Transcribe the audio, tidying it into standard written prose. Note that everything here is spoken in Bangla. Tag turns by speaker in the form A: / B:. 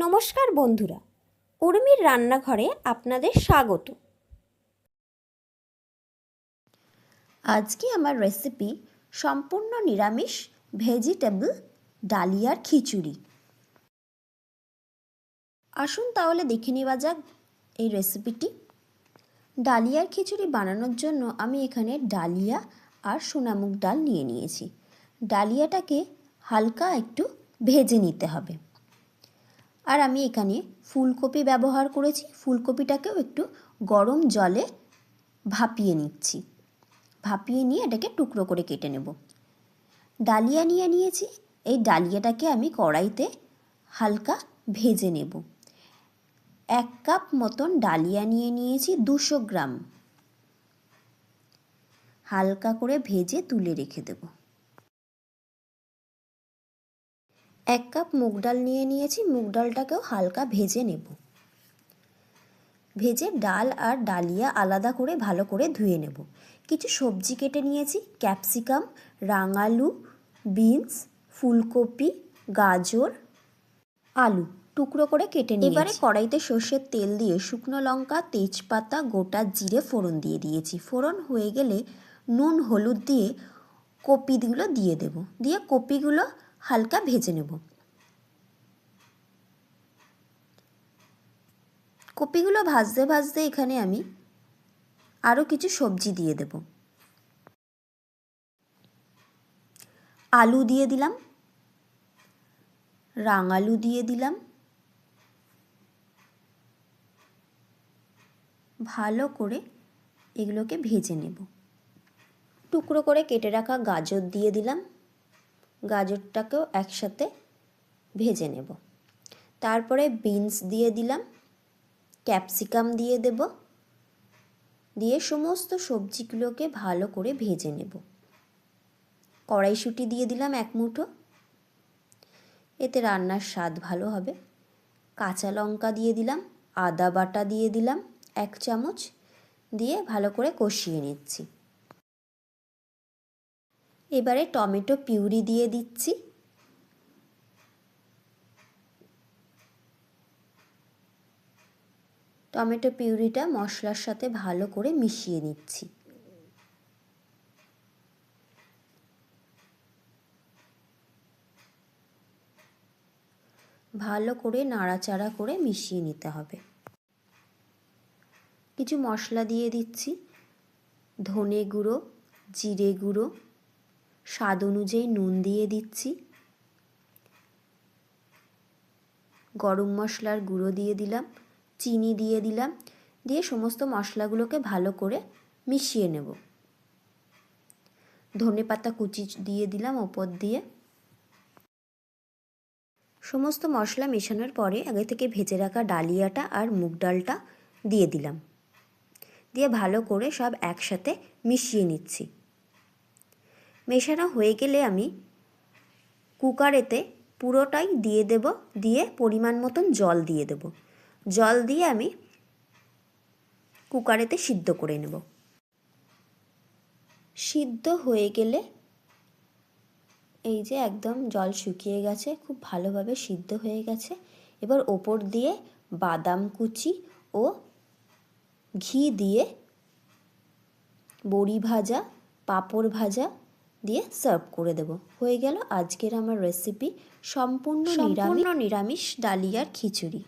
A: নমস্কার বন্ধুরা, উর্মির রান্নাঘরে আপনাদের স্বাগত। আজকে আমার রেসিপি সম্পূর্ণ নিরামিষ ভেজিটেবল ডালিয়ার খিচুড়ি। আসুন তাহলে দেখে নেওয়া যাক এই রেসিপিটি। ডালিয়ার খিচুড়ি বানানোর জন্য আমি এখানে ডালিয়া আর সোনামুগ ডাল নিয়ে নিয়েছি। ডালিয়াটাকে হালকা একটু ভেজে নিতে হবে। আর আমি এখানে ফুলকপি ব্যবহার করেছি। ফুলকপিটাকেও একটু গরম জলে ভাপিয়ে নিচ্ছি। ভাপিয়ে নিয়ে এটাকে টুকরো করে কেটে নেব। ডালিয়া নিয়ে নিয়েছি। এই ডালিয়াটাকে আমি কড়াইতে হালকা ভেজে নেব। 1 কাপ মতন ডালিয়া নিয়ে নিয়েছি, 200 গ্রাম। হালকা করে ভেজে তুলে রেখে দেব। 1 কাপ মুগ ডাল নিয়ে নিয়েছি। মুগ ডালটাকেও হালকা ভেজে নেব। ভেজে ডাল আর ডালিয়া আলাদা করে ভালো করে ধুয়ে নেব। কিছু সবজি কেটে নিয়েছি, ক্যাপসিকাম, রাঙালু, বিনস, ফুলকপি, গাজর, আলু টুকরো করে কেটে নিয়েছি। এবারে কড়াইতে সর্ষের তেল দিয়ে শুকনো লঙ্কা, তেজপাতা, গোটা জিরে ফোড়ন দিয়ে দিয়েছি। ফোড়ন হয়ে গেলে নুন হলুদ দিয়ে কপিগুলো দিয়ে দেব। দিয়ে কপিগুলো হালকা ভেজে নেব। কপিগুলো ভাজতে ভাজতে এখানে আমি আরও কিছু সবজি দিয়ে দেব। আলু দিয়ে দিলাম, রাঙালু দিয়ে দিলাম, ভালো করে এগুলোকে ভেজে নেব। টুকরো করে কেটে রাখা গাজর দিয়ে দিলাম। গাজরটাকেও একসাথে ভেজে নেব। তারপরে বিনস দিয়ে দিলাম, ক্যাপসিকাম দিয়ে দেব। দিয়ে সমস্ত সবজিগুলোকে ভালো করে ভেজে নেব। কড়াইশুঁটি দিয়ে দিলাম 1 মুঠো, এতে রান্নার স্বাদ ভালো হবে। কাঁচা লঙ্কা দিয়ে দিলাম, আদা বাটা দিয়ে দিলাম 1 চামচ, দিয়ে ভালো করে কষিয়ে নিচ্ছি। এবারে টমেটো পিউরি দিয়ে দিচ্ছি। টমেটো পিউরিটা মশলার সাথে ভালো করে মিশিয়ে নিচ্ছি। ভালো করে নাড়াচাড়া করে মিশিয়ে নিতে হবে। কিছু মশলা দিয়ে দিচ্ছি, ধনে গুঁড়ো, জিরে গুঁড়ো, স্বাদ অনুযায়ী নুন দিয়ে দিচ্ছি, গরম মশলার গুঁড়ো দিয়ে দিলাম, চিনি দিয়ে দিলাম। দিয়ে সমস্ত মশলাগুলোকে ভালো করে মিশিয়ে নেব। ধনেপাতা কুচি দিয়ে দিলাম ওপর দিয়ে। সমস্ত মশলা মেশানোর পরে আগে থেকে ভেজে রাখা ডালিয়াটা আর মুগ ডালটা দিয়ে দিলাম। দিয়ে ভালো করে সব একসাথে মিশিয়ে নিচ্ছি। মেশানো হয়ে গেলে আমি কুকারেতে পুরোটাই দিয়ে দেব। দিয়ে পরিমাণ মতন জল দিয়ে দেব। জল দিয়ে আমি কুকারেতে সিদ্ধ করে নেব। সিদ্ধ হয়ে গেলে এই যে একদম জল শুকিয়ে গেছে, খুব ভালোভাবে সিদ্ধ হয়ে গেছে। এবার ওপর দিয়ে বাদাম কুচি ও ঘি দিয়ে, বড়ি ভাজা, পাঁপড় ভাজা দিয়ে সার্ভ করে দেব। হয়ে গেল আজকের আমার রেসিপি সম্পূর্ণ নিরামিষ ডালিয়ার খিচুড়ি।